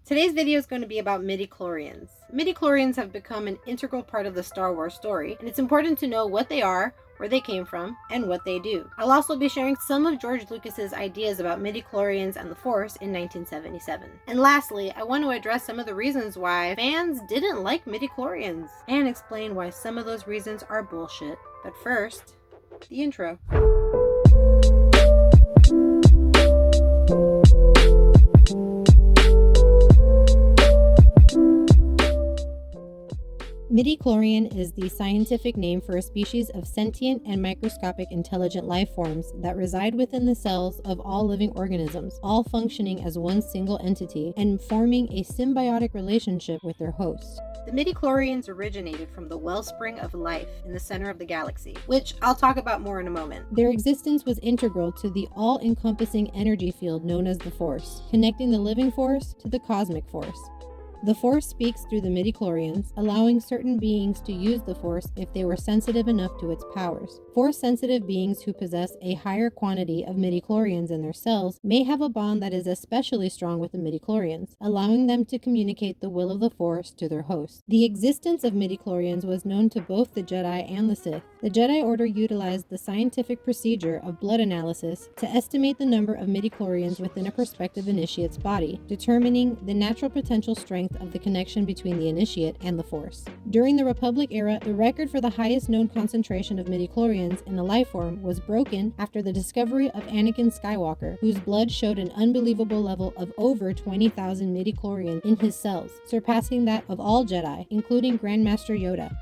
Today's video is going to be about midichlorians. Midichlorians have become an integral part of the Star Wars story, and it's important to know what they are, where they came from, and what they do. I'll also be sharing some of George Lucas's ideas about midichlorians and the Force in 1977. And lastly, I want to address some of the reasons why fans didn't like midichlorians, and explain why some of those reasons are bullshit. But first, the intro. Midichlorian is the scientific name for a species of sentient and microscopic intelligent life forms that reside within the cells of all living organisms, all functioning as one single entity and forming a symbiotic relationship with their host. The midichlorians originated from the wellspring of life in the center of the galaxy, which I'll talk about more in a moment. Their existence was integral to the all-encompassing energy field known as the Force, connecting the living force to the cosmic force. The Force speaks through the midichlorians, allowing certain beings to use the Force if they were sensitive enough to its powers. Force-sensitive beings who possess a higher quantity of midichlorians in their cells may have a bond that is especially strong with the midichlorians, allowing them to communicate the will of the Force to their host. The existence of midichlorians was known to both the Jedi and the Sith. The Jedi Order utilized the scientific procedure of blood analysis to estimate the number of midichlorians within a prospective initiate's body, determining the natural potential strength of the connection between the initiate and the Force. During the Republic era, the record for the highest known concentration of midichlorians in a life form was broken after the discovery of Anakin Skywalker, whose blood showed an unbelievable level of over 20,000 midichlorians in his cells, surpassing that of all Jedi, including Grandmaster Yoda.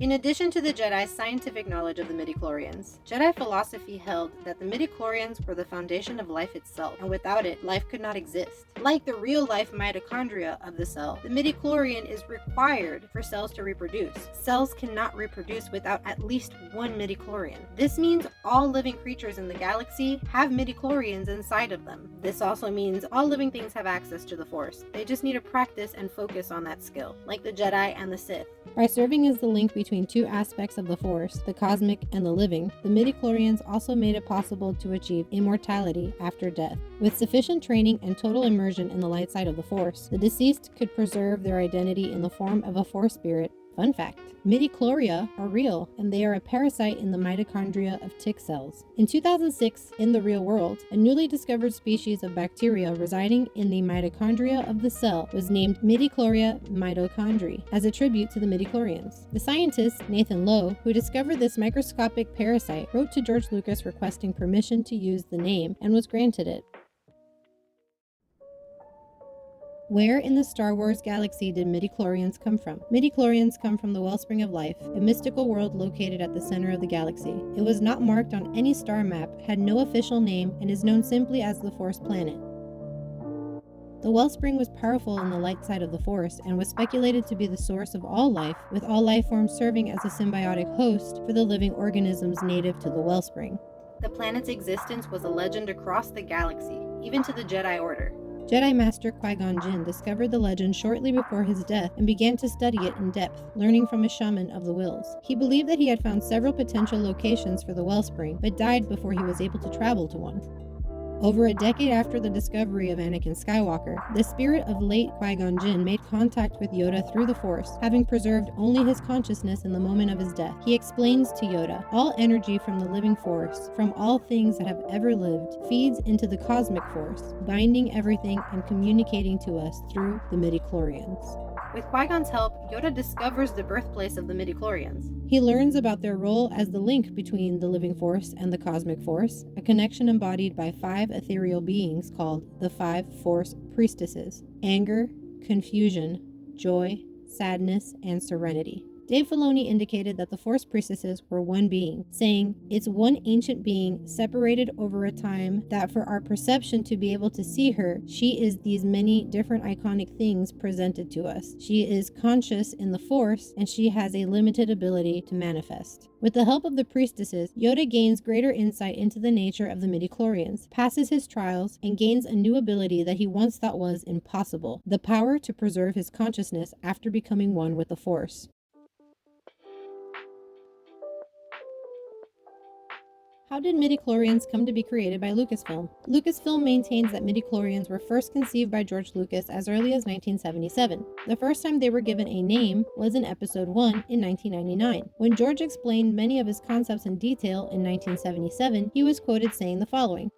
In addition to the Jedi's scientific knowledge of the midichlorians, Jedi philosophy held that the midichlorians were the foundation of life itself, and without it, life could not exist. Like the real-life mitochondria of the cell, the midichlorian is required for cells to reproduce. Cells cannot reproduce without at least one midichlorian. This means all living creatures in the galaxy have midichlorians inside of them. This also means all living things have access to the Force. They just need to practice and focus on that skill, like the Jedi and the Sith. By serving as the link between two aspects of the Force, the cosmic and the living, the midichlorians also made it possible to achieve immortality after death. With sufficient training and total immersion in the light side of the Force, the deceased could preserve their identity in the form of a Force spirit. Fun fact, midichlorians are real, and they are a parasite in the mitochondria of tick cells. In 2006, in the real world, a newly discovered species of bacteria residing in the mitochondria of the cell was named Midichlorians mitochondriae, as a tribute to the midichlorians. The scientist, Nathan Lowe, who discovered this microscopic parasite, wrote to George Lucas requesting permission to use the name, and was granted it. Where in the Star Wars galaxy did midichlorians come from? Midichlorians come from the wellspring of life, a mystical world located at the center of the galaxy. It was not marked on any star map, had no official name, and is known simply as the Force Planet. The wellspring was powerful in the light side of the Force and was speculated to be the source of all life, with all life forms serving as a symbiotic host for the living organisms native to the wellspring. The planet's existence was a legend across the galaxy, even to the Jedi Order. Jedi Master Qui-gon discovered the legend shortly before his death and began to study it in depth, learning from a shaman of the Wills. He believed that he had found several potential locations for the wellspring, but died before he was able to travel to one. Over a decade after the discovery of Anakin Skywalker, the spirit of late Qui-gon made contact with Yoda through the Force, having preserved only his consciousness in the moment of his death. He explains to Yoda, all energy from the living Force, from all things that have ever lived, feeds into the cosmic Force, binding everything and communicating to us through the midichlorians. With Qui-Gon's help, Yoda discovers the birthplace of the midichlorians. He learns about their role as the link between the living Force and the cosmic Force, a connection embodied by 5 ethereal beings called the 5 Force priestesses: anger, confusion, joy, sadness, and serenity. Dave Filoni indicated that the Force priestesses were one being, saying, "It's one ancient being separated over a time that for our perception to be able to see her, she is these many different iconic things presented to us. She is conscious in the Force, and she has a limited ability to manifest." With the help of the priestesses, Yoda gains greater insight into the nature of the midichlorians, passes his trials, and gains a new ability that he once thought was impossible: the power to preserve his consciousness after becoming one with the Force. How did midichlorians come to be created by Lucasfilm? Lucasfilm maintains that midichlorians were first conceived by George Lucas as early as 1977. The first time they were given a name was in Episode 1 in 1999. When George explained many of his concepts in detail in 1977, he was quoted saying the following: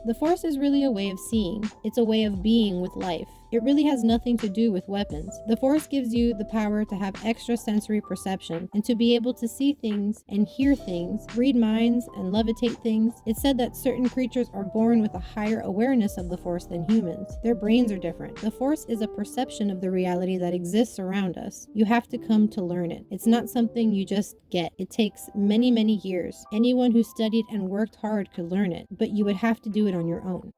"The Force is really a way of seeing. It's a way of being with life. It really has nothing to do with weapons. The Force gives you the power to have extrasensory perception and to be able to see things and hear things, read minds and levitate things. It's said that certain creatures are born with a higher awareness of the Force than humans. Their brains are different. The Force is a perception of the reality that exists around us. You have to come to learn it. It's not something you just get. It takes many, many years. Anyone who studied and worked hard could learn it, but you would have to do it on your own."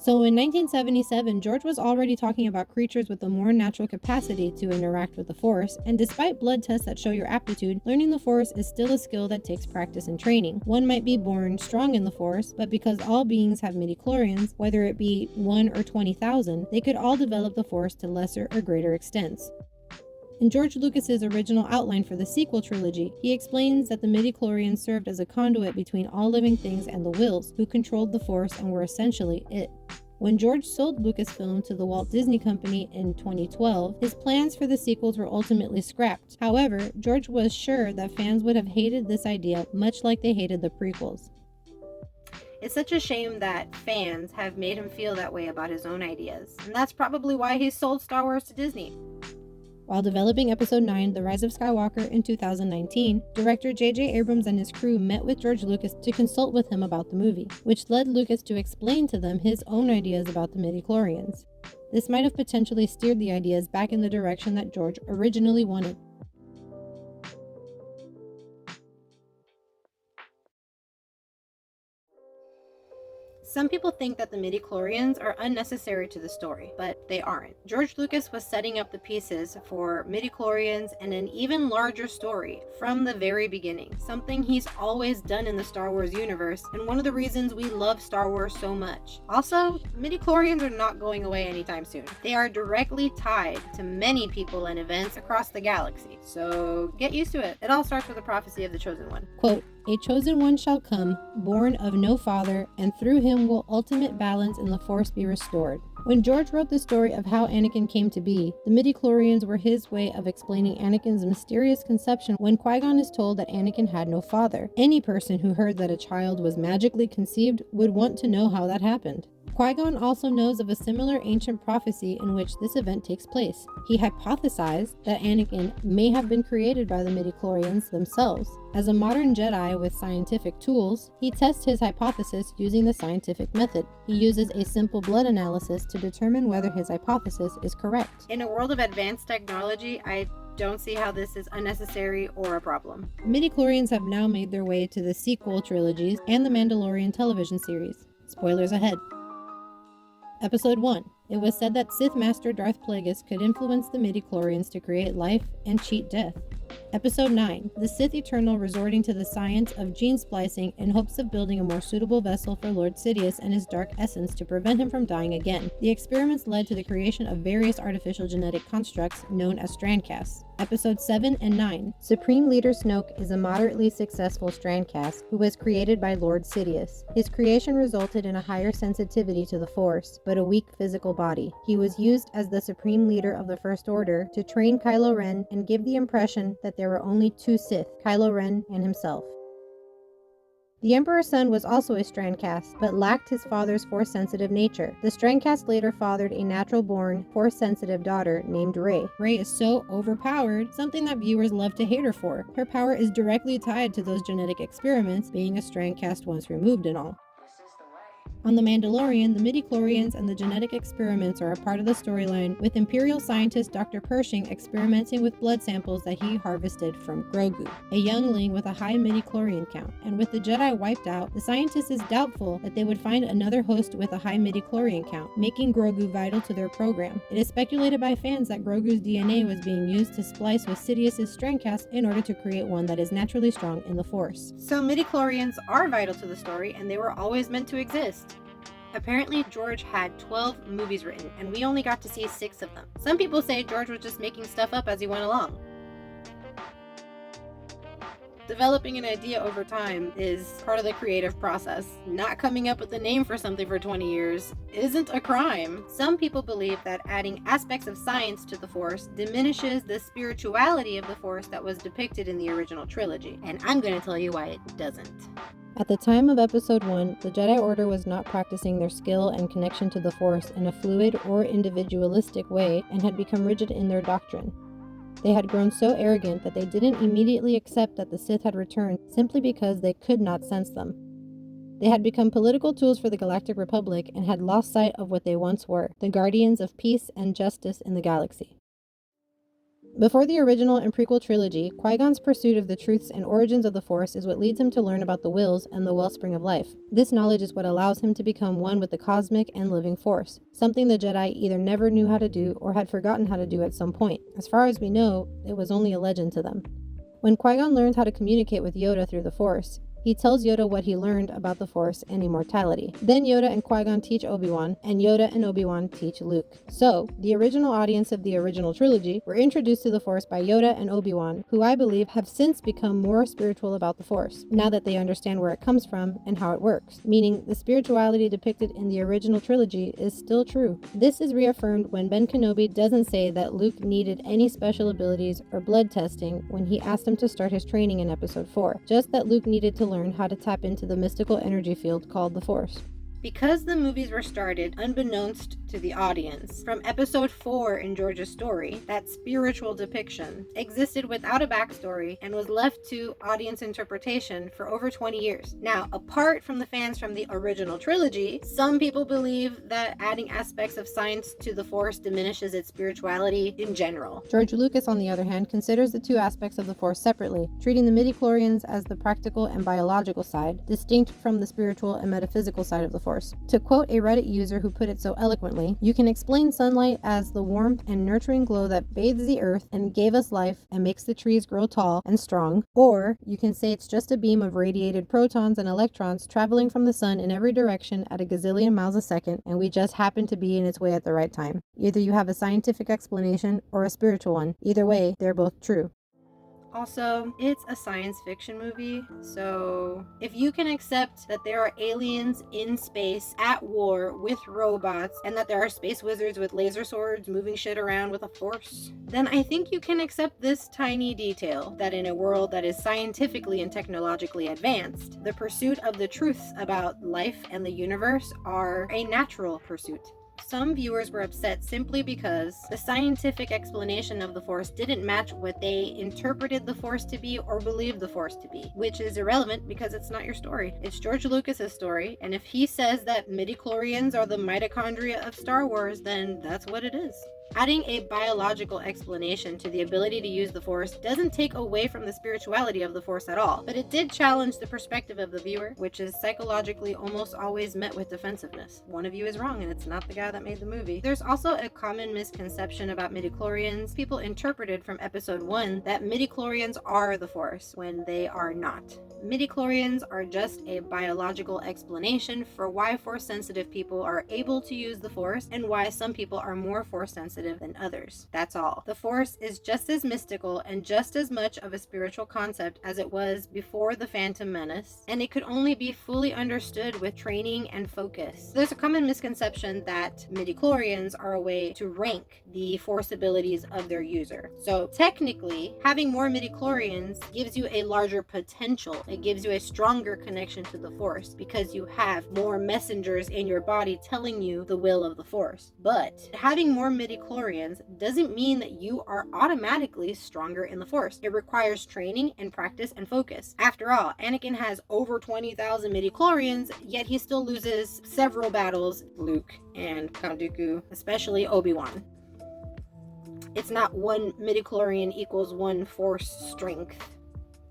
So in 1977, George was already talking about creatures with a more natural capacity to interact with the Force, and despite blood tests that show your aptitude, learning the Force is still a skill that takes practice and training. One might be born strong in the Force, but because all beings have midichlorians, whether it be 1 or 20,000, they could all develop the Force to lesser or greater extents. In George Lucas's original outline for the sequel trilogy, he explains that the midichlorians served as a conduit between all living things and the Wills, who controlled the Force and were essentially it. When George sold Lucasfilm to the Walt Disney Company in 2012, his plans for the sequels were ultimately scrapped. However, George was sure that fans would have hated this idea much like they hated the prequels. It's such a shame that fans have made him feel that way about his own ideas, and that's probably why he sold Star Wars to Disney. While developing Episode 9, The Rise of Skywalker in 2019, director J.J. Abrams and his crew met with George Lucas to consult with him about the movie, which led Lucas to explain to them his own ideas about the midichlorians. This might have potentially steered the ideas back in the direction that George originally wanted. Some people think that the midichlorians are unnecessary to the story, but they aren't. George Lucas was setting up the pieces for midichlorians and an even larger story from the very beginning, something he's always done in the Star Wars universe, and one of the reasons we love Star Wars so much. Also, midichlorians are not going away anytime soon. They are directly tied to many people and events across the galaxy, so get used to it. It all starts with the prophecy of the Chosen One. Quote, "A chosen one shall come, born of no father, and through him will ultimate balance in the Force be restored." When George wrote the story of how Anakin came to be, the midichlorians were his way of explaining Anakin's mysterious conception when Qui-gon is told that Anakin had no father. Any person who heard that a child was magically conceived would want to know how that happened. Qui-gon also knows of a similar ancient prophecy in which this event takes place. He hypothesized that Anakin may have been created by the midichlorians themselves. As a modern Jedi with scientific tools, he tests his hypothesis using the scientific method. He uses a simple blood analysis to determine whether his hypothesis is correct. In a world of advanced technology, I don't see how this is unnecessary or a problem. Midichlorians have now made their way to the sequel trilogies and the Mandalorian television series. Spoilers ahead. Episode 1. It was said that Sith Master Darth Plagueis could influence the midichlorians to create life and cheat death. Episode 9. The Sith Eternal resorting to the science of gene splicing in hopes of building a more suitable vessel for Lord Sidious and his dark essence to prevent him from dying again. The experiments led to the creation of various artificial genetic constructs known as strandcasts. Episodes 7 and 9. Supreme Leader Snoke is a moderately successful strandcast who was created by Lord Sidious. His creation resulted in a higher sensitivity to the Force, but a weak physical body. He was used as the Supreme Leader of the First Order to train Kylo Ren and give the impression that there were only two Sith, Kylo Ren and himself. The Emperor's son was also a strandcast, but lacked his father's Force-sensitive nature. The strandcast later fathered a natural-born, Force-sensitive daughter named Rey. Rey is so overpowered, something that viewers love to hate her for. Her power is directly tied to those genetic experiments, being a strandcast once removed and all. On The Mandalorian, the midichlorians and the genetic experiments are a part of the storyline, with Imperial scientist Dr. Pershing experimenting with blood samples that he harvested from Grogu, a youngling with a high midichlorian count. And with the Jedi wiped out, the scientist is doubtful that they would find another host with a high midichlorian count, making Grogu vital to their program. It is speculated by fans that Grogu's DNA was being used to splice with Sidious's strandcast in order to create one that is naturally strong in the Force. So midichlorians are vital to the story, and they were always meant to exist. Apparently, George had 12 movies written, and we only got to see 6 of them. Some people say George was just making stuff up as he went along. Developing an idea over time is part of the creative process. Not coming up with a name for something for 20 years isn't a crime. Some people believe that adding aspects of science to the Force diminishes the spirituality of the Force that was depicted in the original trilogy, and I'm going to tell you why it doesn't. At the time of Episode 1, the Jedi Order was not practicing their skill and connection to the Force in a fluid or individualistic way and had become rigid in their doctrine. They had grown so arrogant that they didn't immediately accept that the Sith had returned simply because they could not sense them. They had become political tools for the Galactic Republic and had lost sight of what they once were, the guardians of peace and justice in the galaxy. Before the original and prequel trilogy, Qui-Gon's pursuit of the truths and origins of the Force is what leads him to learn about the wills and the wellspring of life. This knowledge is what allows him to become one with the cosmic and living Force, something the Jedi either never knew how to do or had forgotten how to do at some point. As far as we know, it was only a legend to them. When Qui-Gon learns how to communicate with Yoda through the Force, he tells Yoda what he learned about the Force and immortality. Then Yoda and Qui-Gon teach Obi-Wan, and Yoda and Obi-Wan teach Luke. So, the original audience of the original trilogy were introduced to the Force by Yoda and Obi-Wan, who I believe have since become more spiritual about the Force, now that they understand where it comes from and how it works, meaning the spirituality depicted in the original trilogy is still true. This is reaffirmed when Ben Kenobi doesn't say that Luke needed any special abilities or blood testing when he asked him to start his training in Episode 4, just that Luke needed to learn how to tap into the mystical energy field called the Force. Because the movies were started unbeknownst to the audience, from Episode 4 in George's story, that spiritual depiction existed without a backstory and was left to audience interpretation for over 20 years. Now, apart from the fans from the original trilogy, some people believe that adding aspects of science to the Force diminishes its spirituality in general. George Lucas, on the other hand, considers the two aspects of the Force separately, treating the midichlorians as the practical and biological side, distinct from the spiritual and metaphysical side of the Force. To quote a Reddit user who put it so eloquently, you can explain sunlight as the warmth and nurturing glow that bathes the earth and gave us life and makes the trees grow tall and strong, or you can say it's just a beam of radiated protons and electrons traveling from the sun in every direction at a gazillion miles a second, and we just happen to be in its way at the right time. Either you have a scientific explanation or a spiritual one. Either way, they're both true. Also, it's a science fiction movie, so if you can accept that there are aliens in space at war with robots and that there are space wizards with laser swords moving shit around with a force, then I think you can accept this tiny detail that in a world that is scientifically and technologically advanced, the pursuit of the truths about life and the universe are a natural pursuit. Some viewers were upset simply because the scientific explanation of the Force didn't match what they interpreted the Force to be or believed the Force to be, which is irrelevant because it's not your story. It's George Lucas's story, and if he says that midichlorians are the mitochondria of Star Wars, then that's what it is. Adding a biological explanation to the ability to use the Force doesn't take away from the spirituality of the Force at all, but it did challenge the perspective of the viewer, which is psychologically almost always met with defensiveness. One of you is wrong, and it's not the guy that made the movie. There's also a common misconception about midichlorians. People interpreted from Episode 1 that midichlorians are the Force, when they are not. Midichlorians are just a biological explanation for why Force-sensitive people are able to use the Force and why some people are more Force-sensitive than others. That's all. The Force is just as mystical and just as much of a spiritual concept as it was before the Phantom Menace, and it could only be fully understood with training and focus. There's a common misconception that midichlorians are a way to rank the Force abilities of their user. So technically, having more midichlorians gives you a larger potential. It gives you a stronger connection to the Force because you have more messengers in your body telling you the will of the Force. But having more midichlorians doesn't mean that you are automatically stronger in the Force. It requires training and practice and focus. After all, Anakin has over 20,000 midichlorians, yet he still loses several battles, Luke and Count Dooku, especially Obi-Wan. It's not one midichlorian equals one Force strength.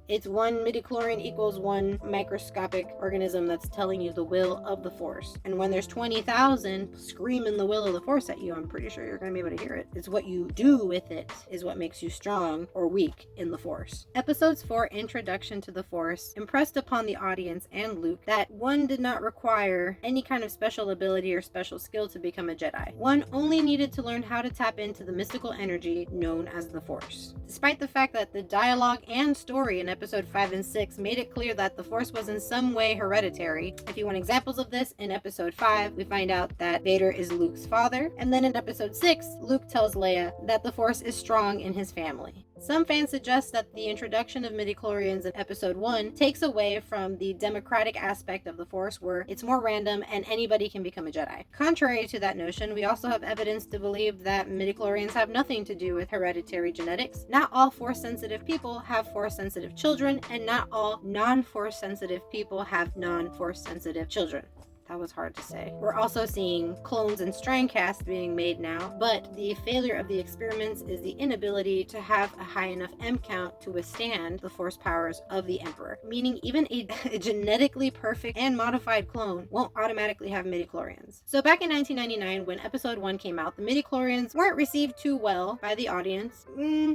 It's one midichlorian equals one microscopic organism that's telling you the will of the Force. And when there's 20,000 screaming the will of the Force at you, I'm pretty sure you're going to be able to hear it. It's what you do with it is what makes you strong or weak in the Force. Episodes 4 Introduction to the Force impressed upon the audience and Luke that one did not require any kind of special ability or special skill to become a Jedi. One only needed to learn how to tap into the mystical energy known as the Force. Despite the fact that the dialogue and story in episode 5 and 6 made it clear that the Force was in some way hereditary. If you want examples of this, in episode 5, we find out that Vader is Luke's father, and then in episode 6, Luke tells Leia that the Force is strong in his family. Some fans suggest that the introduction of midichlorians in episode 1 takes away from the democratic aspect of the Force, where it's more random and anybody can become a Jedi. Contrary to that notion, we also have evidence to believe that midichlorians have nothing to do with hereditary genetics. Not all Force-sensitive people have Force-sensitive children, and not all non-Force-sensitive people have non-Force-sensitive children. That was hard to say. We're also seeing clones and strand casts being made now, but the failure of the experiments is the inability to have a high enough M count to withstand the Force powers of the Emperor, meaning even a genetically perfect and modified clone won't automatically have midichlorians. So back in 1999, when episode 1 came out, the midichlorians weren't received too well by the audience.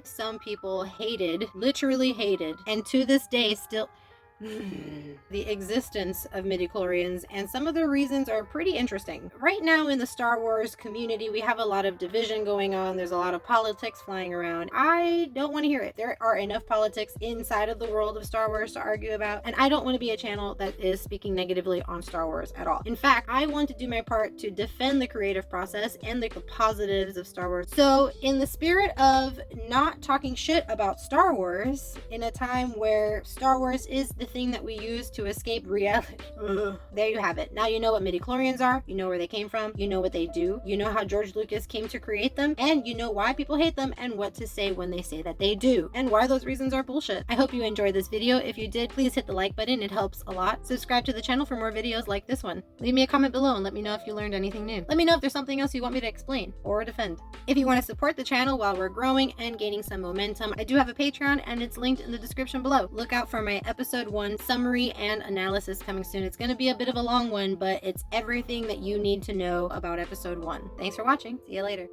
Some people literally hated, and to this day still the existence of midichlorians, and some of the reasons are pretty interesting. Right now in the Star Wars community, we have a lot of division going on. There's a lot of politics flying around. I don't want to hear it. There are enough politics inside of the world of Star Wars to argue about, and I don't want to be a channel that is speaking negatively on Star Wars at all. In fact, I want to do my part to defend the creative process and the positives of Star Wars. So in the spirit of not talking shit about Star Wars, in a time where Star Wars is the thing that we use to escape reality. There you have it. Now you know what midichlorians are, you know where they came from, you know what they do, you know how George Lucas came to create them, and you know why people hate them and what to say when they say that they do, and why those reasons are bullshit. I hope you enjoyed this video. If you did, please hit the like button. It helps a lot. Subscribe to the channel for more videos like this one. Leave me a comment below and let me know if you learned anything new. Let me know if there's something else you want me to explain or defend. If you want to support the channel while we're growing and gaining some momentum, I do have a Patreon and it's linked in the description below. Look out for my episode 1 summary and analysis coming soon. It's going to be a bit of a long one, but it's everything that you need to know about episode 1. Thanks for watching. See you later.